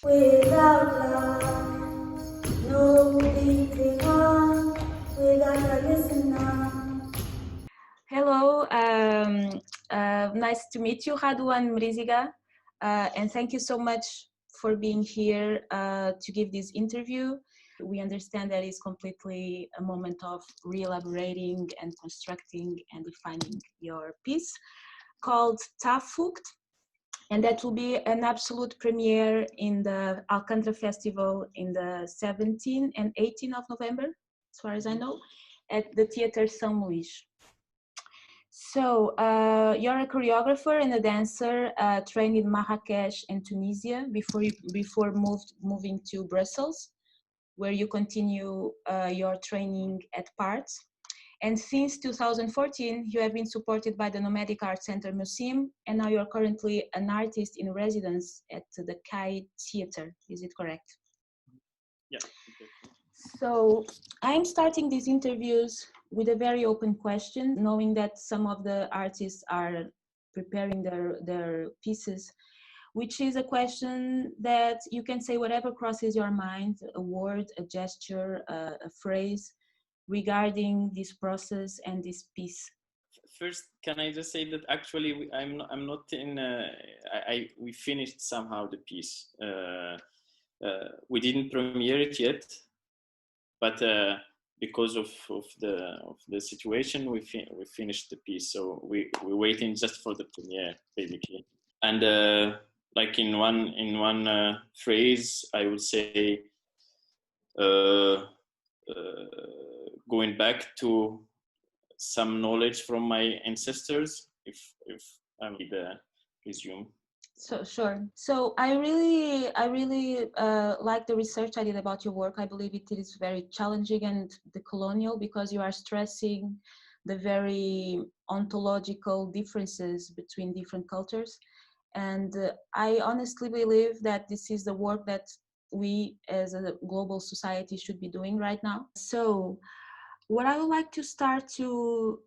Without love, no beating on, without a listener. Hello, nice to meet you, Radwan Mriziga, and thank you so much for being here to give this interview. We understand that it's completely a moment of re-elaborating and constructing and defining your piece called Tafukt, and that will be an absolute premiere in the Alcântara Festival in the 17th and 18th of November, as far as I know, at the Theatre São Luís. So you're a choreographer and a dancer trained in Marrakech and Tunisia before moving to Brussels, where you continue your training at Parts. And since 2014, you have been supported by the Nomadic Art Center Museum, and now you're currently an artist in residence at the Kai Theater. Is it correct? Yeah. Okay. So I'm starting these interviews with a very open question, knowing that some of the artists are preparing their pieces, which is a question that you can say whatever crosses your mind, a word, a gesture, a phrase, regarding this process and this piece. First, can I just say that actually I'm not in. We finished somehow the piece. We didn't premiere it yet, but because of the situation, we finished the piece. So we're waiting just for the premiere, basically. And like in one phrase, I would say. Going back to some knowledge from my ancestors, if I may resume. So sure. So I really like the research I did about your work. I believe it is very challenging and decolonial because you are stressing the very ontological differences between different cultures. And I honestly believe that this is the work that we as a global society should be doing right now. So what I would like to start to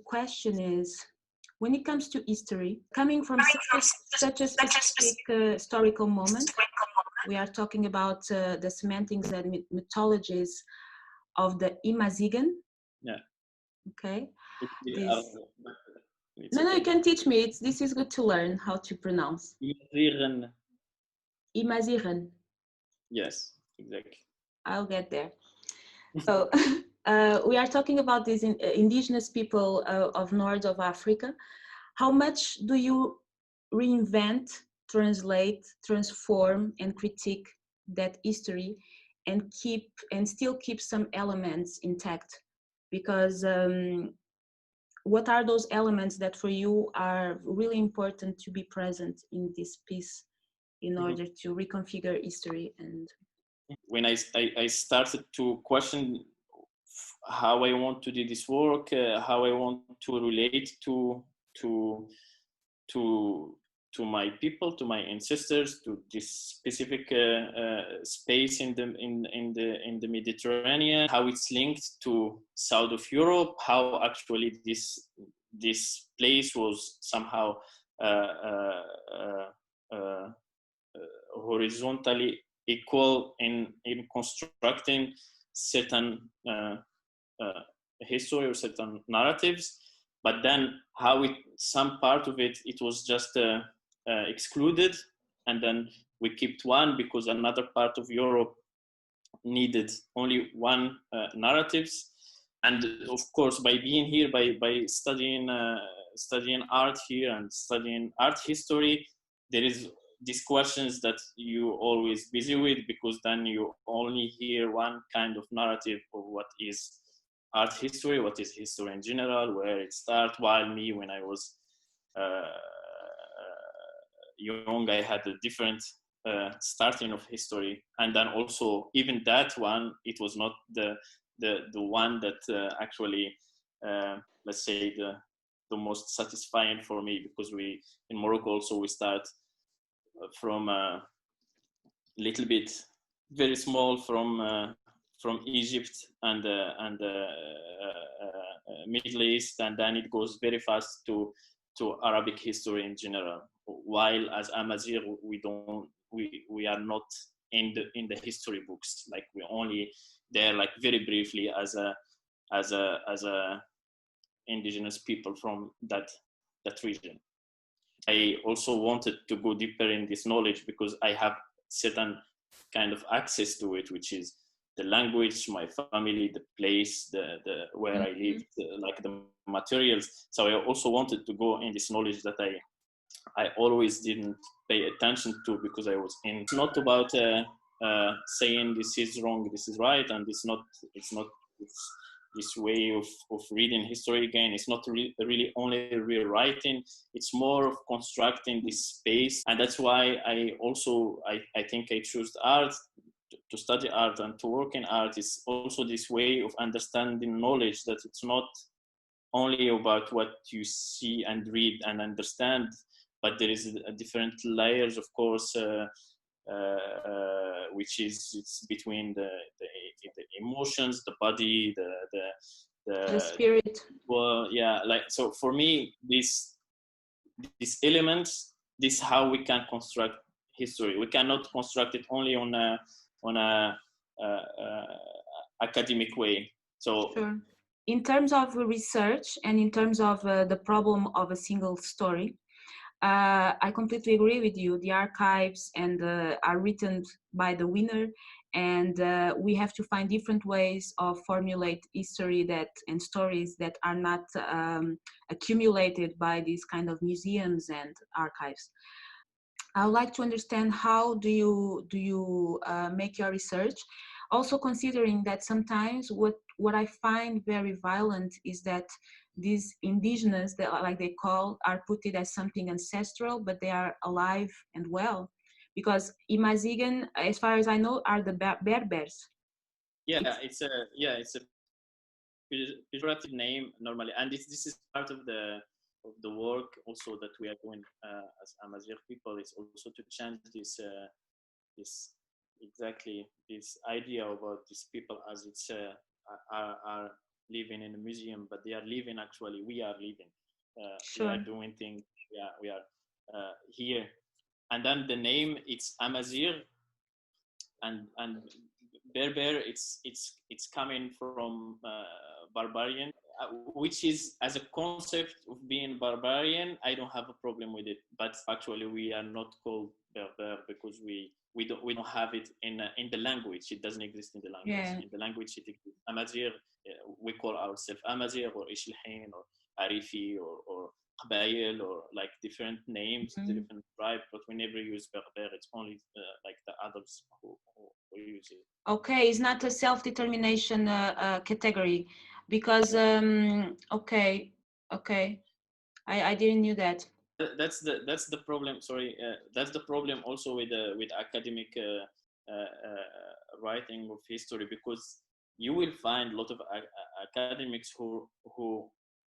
question is, when it comes to history, coming from such a specific historical moment, we are talking about the semantics and mythologies of the Imazigan. Yeah. Okay. No, you can teach me. This is good to learn how to pronounce. Imazigan. Yes, exactly. I'll get there. So we are talking about these indigenous people of North of Africa. How much do you reinvent, translate, transform, and critique that history and still keep some elements intact? Because what are those elements that for you are really important to be present in this piece in order to reconfigure history? And when I started to question how I want to do this work, how I want to relate to my people, to my ancestors, to this specific space in the Mediterranean, how it's linked to south of Europe, how actually this place was somehow horizontally equal in constructing certain history or certain narratives, but then how some part of it was just excluded, and then we kept one because another part of Europe needed only one narratives. And of course, by being here, by studying art here and studying art history, there is these questions that you always busy with, because then you only hear one kind of narrative of what is art history, what is history in general, where it starts. While me, when I was young, I had a different starting of history, and then also even that one, it was not the one that actually let's say the most satisfying for me, because we in Morocco also we start from a little bit very small from Egypt and Middle East, and then it goes very fast to Arabic history in general, while as Amazigh we are not in the history books. Like we only there like very briefly as a indigenous people from that region. I also wanted to go deeper in this knowledge because I have certain kind of access to it, which is the language, my family, the place, the where I lived, like the materials. So I also wanted to go in this knowledge that I always didn't pay attention to because I was in. It's not about saying this is wrong, this is right, and it's not this way of reading history again. It's not really only rewriting. It's more of constructing this space, and that's why I think I chose art. To study art and to work in art is also this way of understanding knowledge, that it's not only about what you see and read and understand, but there is a different layers, of course, which is it's between the emotions, the body, the spirit. Well, yeah, like so for me, these elements, this is how we can construct history. We cannot construct it only on a academic way. So sure. In terms of research and in terms of the problem of a single story, I completely agree with you. The archives and are written by the winner, and we have to find different ways of formulate history and stories that are not accumulated by these kind of museums and archives. I would like to understand how do you make your research, also considering that sometimes what I find very violent is that these indigenous, that like they call, are put it as something ancestral, but they are alive and well, because Imazigan, as far as I know, are the Berbers. Yeah, it's a pejorative name normally, and this is part of the work also that we are doing as Amazigh people, is also to change this exactly this idea about these people as it's are living in a museum, but they are living, actually we are living. Sure. We are doing things. Yeah, we are here. And then the name, it's Amazigh, and Berber, it's coming from barbarian, which is, as a concept of being barbarian, I don't have a problem with it. But actually, we are not called Berber because we don't have it in the language. It doesn't exist in the language. Yeah. In the language, it exists. Amazigh, we call ourselves Amazigh or Ishlhain or Arifi or Qabail, or like different names, different tribes, but we never use Berber. It's only like the others who use it. Okay, it's not a self-determination category, because okay, I didn't knew that. That's the problem. Sorry, that's the problem also with academic writing of history, because you will find a lot of academics who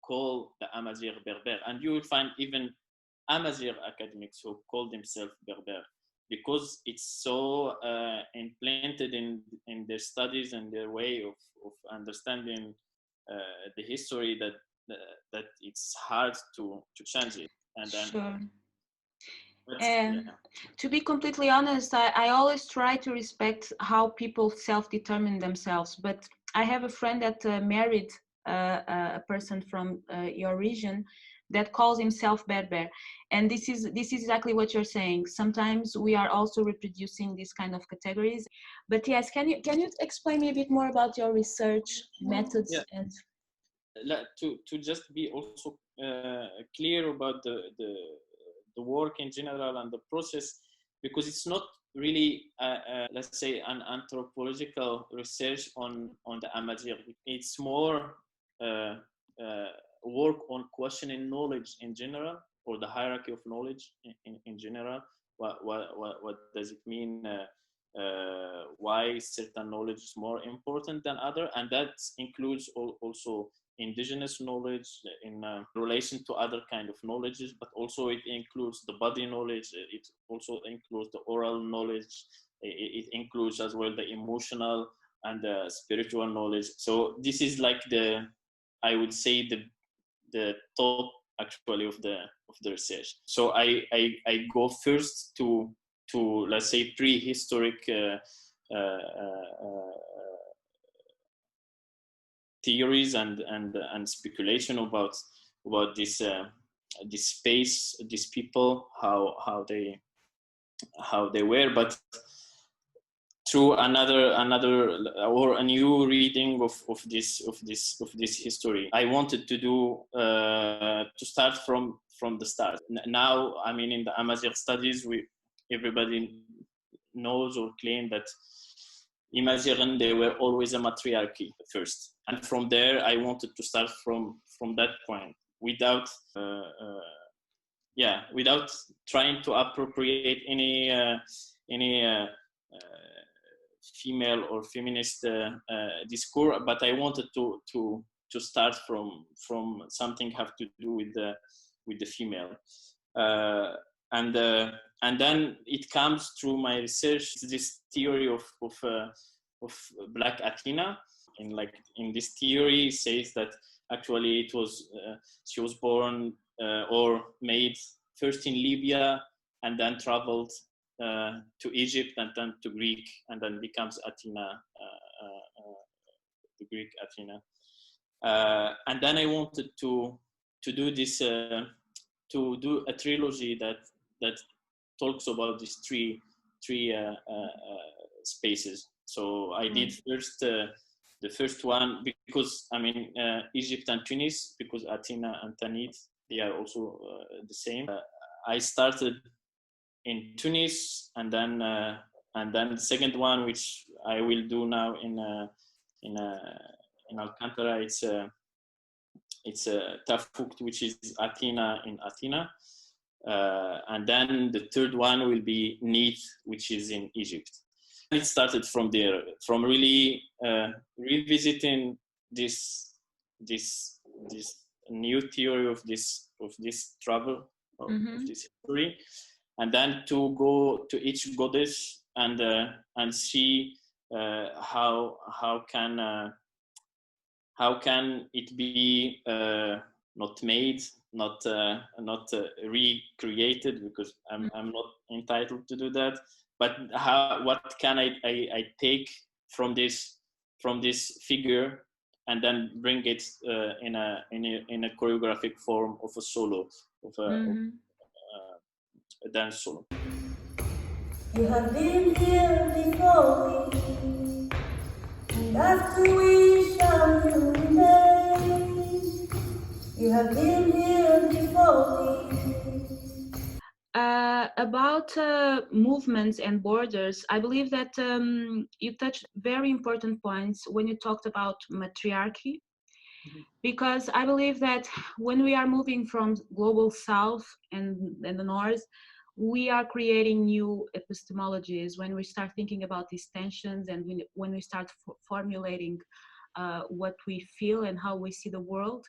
call the Amazigh Berber, and you will find even Amazigh academics who call themselves Berber, because it's so implanted in their studies and their way of understanding the history that it's hard to change it. And then, sure. Yeah. To be completely honest, I always try to respect how people self-determine themselves, but I have a friend that married a person from your region that calls himself Berber, and this is exactly what you're saying. Sometimes we are also reproducing these kind of categories. But yes, can you explain me a bit more about your research methods? Yeah. And to just be also clear about the work in general and the process, because it's not really let's say an anthropological research on the Amazigh. It's more work on questioning knowledge in general, or the hierarchy of knowledge in general. What does it mean? Why certain knowledge is more important than other, and that includes also indigenous knowledge in relation to other kind of knowledges, but also it includes the body knowledge. It also includes the oral knowledge. It includes as well the emotional and the spiritual knowledge. So this is like I would say the top actually of the research. So I go first to let's say prehistoric theories and speculation about this this space, these people, how they were, but through another or a new reading of this history. I wanted to do to start from the start. Now, I mean, in the Amazigh studies, everybody knows or claim that Imazighen, they were always a matriarchy first, and from there I wanted to start from that point without without trying to appropriate any female or feminist discourse, but I wanted to start from something have to do with the female, and then it comes through my research, this theory of Black Athena. In this theory, it says that actually it was she was born or made first in Libya and then traveled to Egypt and then to Greek and then becomes Athena, the Greek Athena. And then I wanted to do this, to do a trilogy that talks about these three spaces. So I did first the first one because I mean Egypt and Tunis, because Athena and Tanit, they are also the same. I started in Tunis, and then the second one, which I will do now in Alcantara, it's Tafukt, which is Athena in Athena, and then the third one will be Neith, which is in Egypt. It started from there, from really revisiting this new theory of this travel of this history, and then to go to each goddess and see how can it be not made, not recreated, because I'm not entitled to do that. But what can I take from this figure and then bring it in a choreographic form of a solo, of a dance solo. You have been here before me, and after we shall remain. You have been here before me. About movements and borders, I believe that you touched very important points when you talked about matriarchy, because I believe that when we are moving from global south and the north, we are creating new epistemologies when we start thinking about these tensions, and when we start formulating what we feel and how we see the world.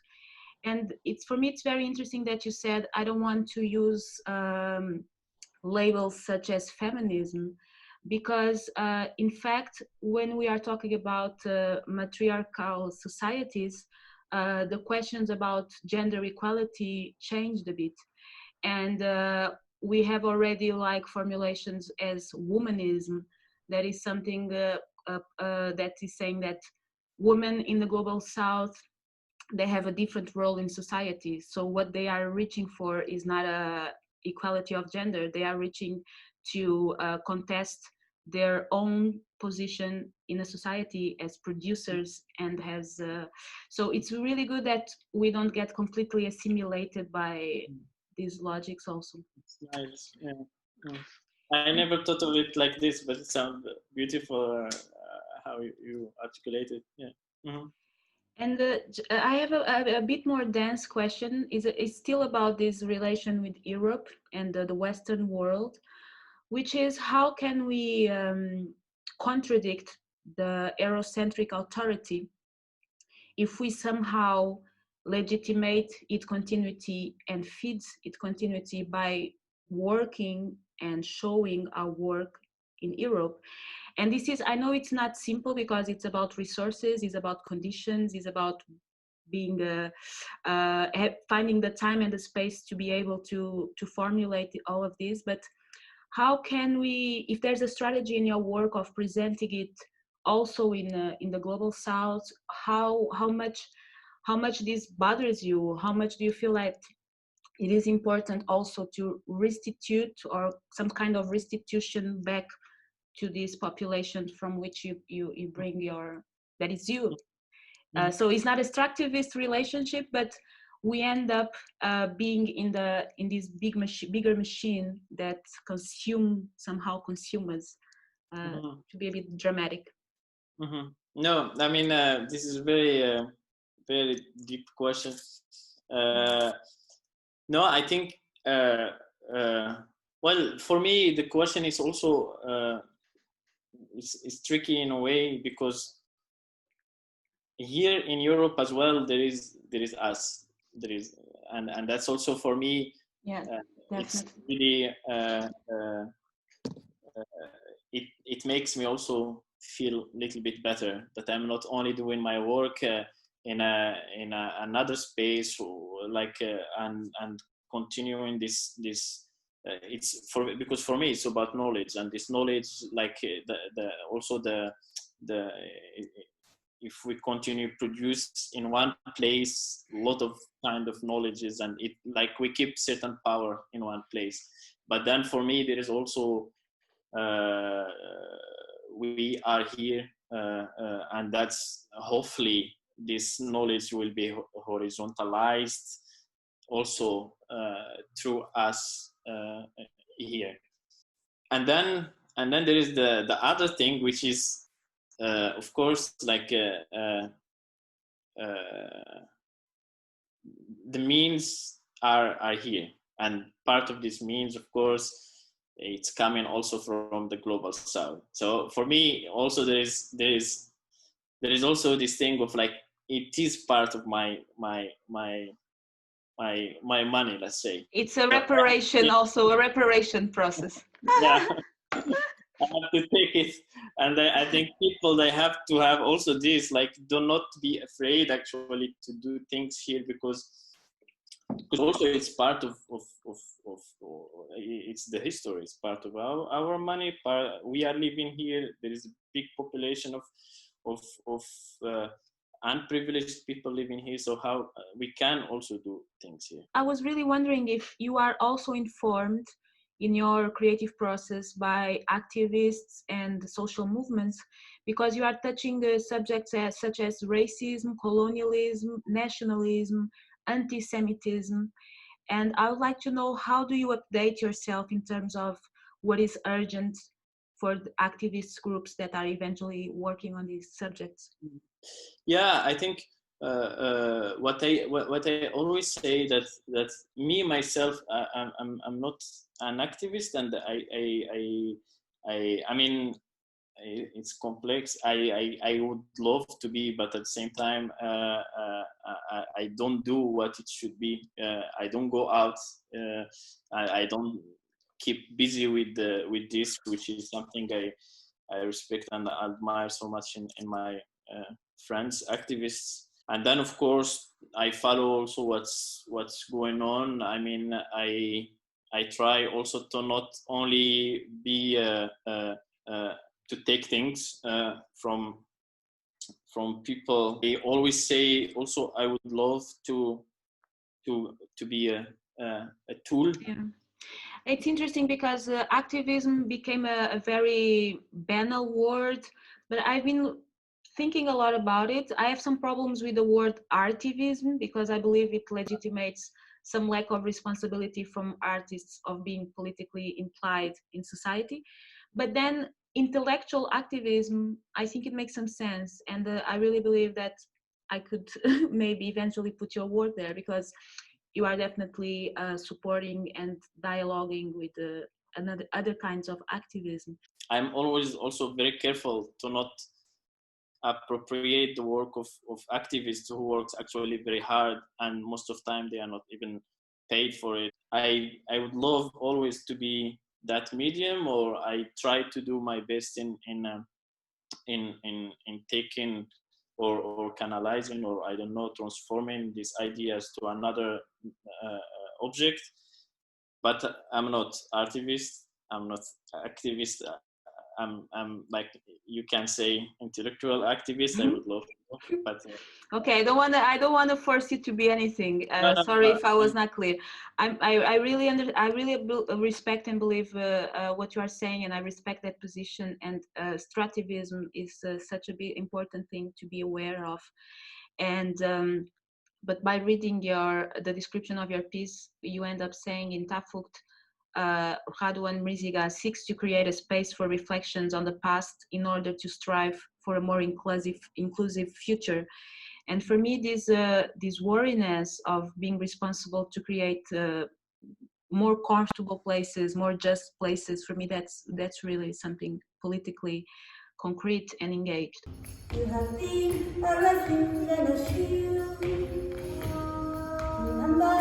And for me, it's very interesting that you said, I don't want to use labels such as feminism, because in fact, when we are talking about matriarchal societies, the questions about gender equality changed a bit. And we have already like formulations as womanism, that is something that is saying that women in the global south, they have a different role in society. So what they are reaching for is not a equality of gender. They are reaching to contest their own position in a society as producers and as so it's really good that we don't get completely assimilated by these logics also. It's nice. Yeah. I never thought of it like this, but it sounds beautiful how you articulate it. Yeah. Mm-hmm. And I have a bit more dense question. Is still about this relation with Europe and the Western world, which is how can we contradict the Eurocentric authority if we somehow legitimate its continuity and feeds its continuity by working and showing our work in Europe. And this is, I know it's not simple because it's about resources, it's about conditions, it's about being finding the time and the space to be able to formulate all of this. But how can we, if there's a strategy in your work of presenting it also in the global south, how much this bothers you? How much do you feel like it is important also to restitute or some kind of restitution back to this population from which you bring your, that is you. So it's not a extractivist relationship, but we end up being in this bigger machine that somehow consume us, to be a bit dramatic. No, I mean, this is very, very deep question. No, I think, well, for me, the question is also, it's tricky in a way, because here in Europe as well, there is us, and that's also for me. Yeah, it's really it makes me also feel a little bit better that I'm not only doing my work in another space, or and continuing this it's because for me it's about knowledge, and this knowledge, if we continue produce in one place a lot of kind of knowledges, and it like we keep certain power in one place. But then for me there is also we are here, and that's hopefully this knowledge will be horizontalized also through us here. And then there is the other thing, which is of course the means are here, and part of this means, of course, it's coming also from the global south. So for me also there is also this thing of like, it is part of my money, let's say. It's a reparation, also a reparation process. Yeah. I have to take it, and I think people, they have to have also this, like, do not be afraid actually to do things here, because also it's part of it's the history, it's part of our money. We are living here. There is a big population of unprivileged people living here, so how we can also do things here. I was really wondering if you are also informed in your creative process by activists and social movements, because you are touching subjects such as racism, colonialism, nationalism, anti-Semitism. And I would like to know, how do you update yourself in terms of what is urgent for the activist groups that are eventually working on these subjects? Yeah, I think what I always say, that me myself, I'm not an activist, and I mean, it's complex. I would love to be, but at the same time, I don't do what it should be. I don't go out. I don't keep busy with this, which is something I respect and admire so much in my friends, activists. And then of course I follow also what's going on. I mean, I try also to not only be to take things from people. They always say also, I would love to be a tool. Yeah. It's interesting because activism became a very banal word, but I've been thinking a lot about it. I have some problems with the word artivism, because I believe it legitimates some lack of responsibility from artists of being politically implied in society. But then intellectual activism, I think it makes some sense. And I really believe that I could maybe eventually put your work there, because you are definitely supporting and dialoguing with other kinds of activism. I'm always also very careful to not appropriate the work of activists who works actually very hard, and most of the time they are not even paid for it. I would love always to be that medium, or I try to do my best in taking or canalizing, or I don't know, transforming these ideas to another object. But I'm not activist. I'm not activist. I'm like, you can say, intellectual activist. I would love to, but okay, I don't want to force you to be anything. no, no, Sorry no, if I was not clear. I really respect and believe what you are saying, and I respect that position. And extractivism is such a big important thing to be aware of. And but by reading the description of your piece, you end up saying in Tafukt, Radovan Mriziga seeks to create a space for reflections on the past in order to strive for a more inclusive future. And for me, this worriness of being responsible to create more comfortable places, more just places, for me, that's really something politically concrete and engaged. You have been a refuge and a shield. Remember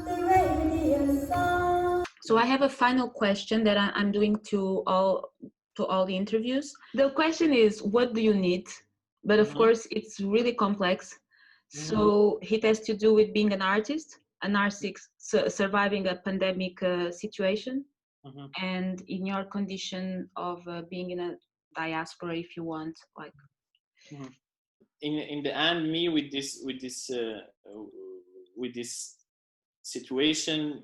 the radiant sun. So I have a final question that I'm doing to all the interviews. The question is, what do you need? But of course, it's really complex. So it has to do with being an artist, a narcissist, surviving a pandemic situation, and in your condition of being in a diaspora, if you want, like. In the end, me with this situation,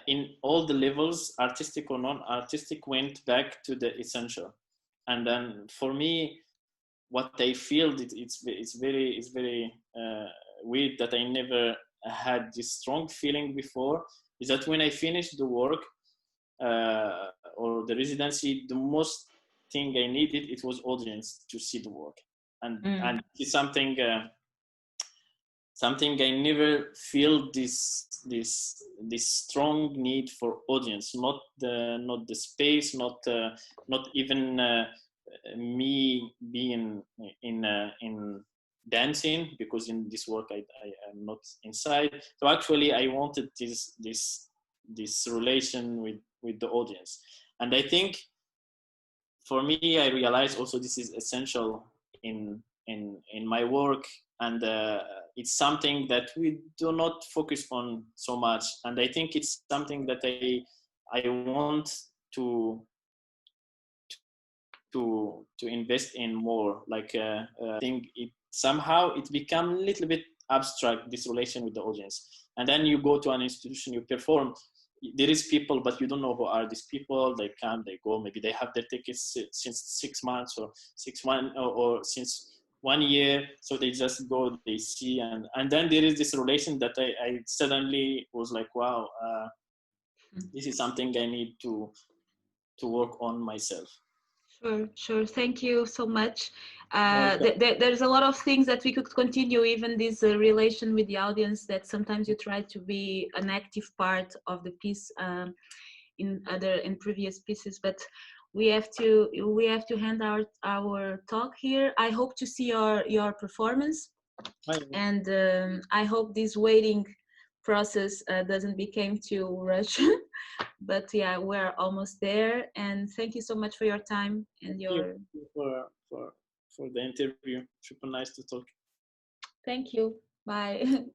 in all the levels, artistic or non-artistic, went back to the essential. And then for me, what I feel, it's very weird that I never had this strong feeling before, is that when I finished the work or the residency, the most thing I needed, it was audience to see the work. And it's something I never feel this strong need for audience, not the space, not even me being in dancing, because in this work I am not inside. So actually I wanted this relation with the audience. And I think for me, I realized also this is essential in my work, and it's something that we do not focus on so much. And I think it's something that I want to invest in more. Like I think somehow it become a little bit abstract, this relation with the audience. And then you go to an institution, you perform. There is people, but you don't know who are these people. They come, they go. Maybe they have their tickets since 6 months or 6 months or since 1 year. So they just go, they see, and then there is this relation that I suddenly was like, wow, this is something I need to work on myself. Sure. Thank you so much. There's a lot of things that we could continue, even this relation with the audience, that sometimes you try to be an active part of the piece in previous pieces, but we have to end our talk here. I hope to see your performance, and I hope this waiting process doesn't become too rushed. But yeah, we're almost there, and thank you so much for your time and your for the interview. Super nice to talk. Thank you. Bye.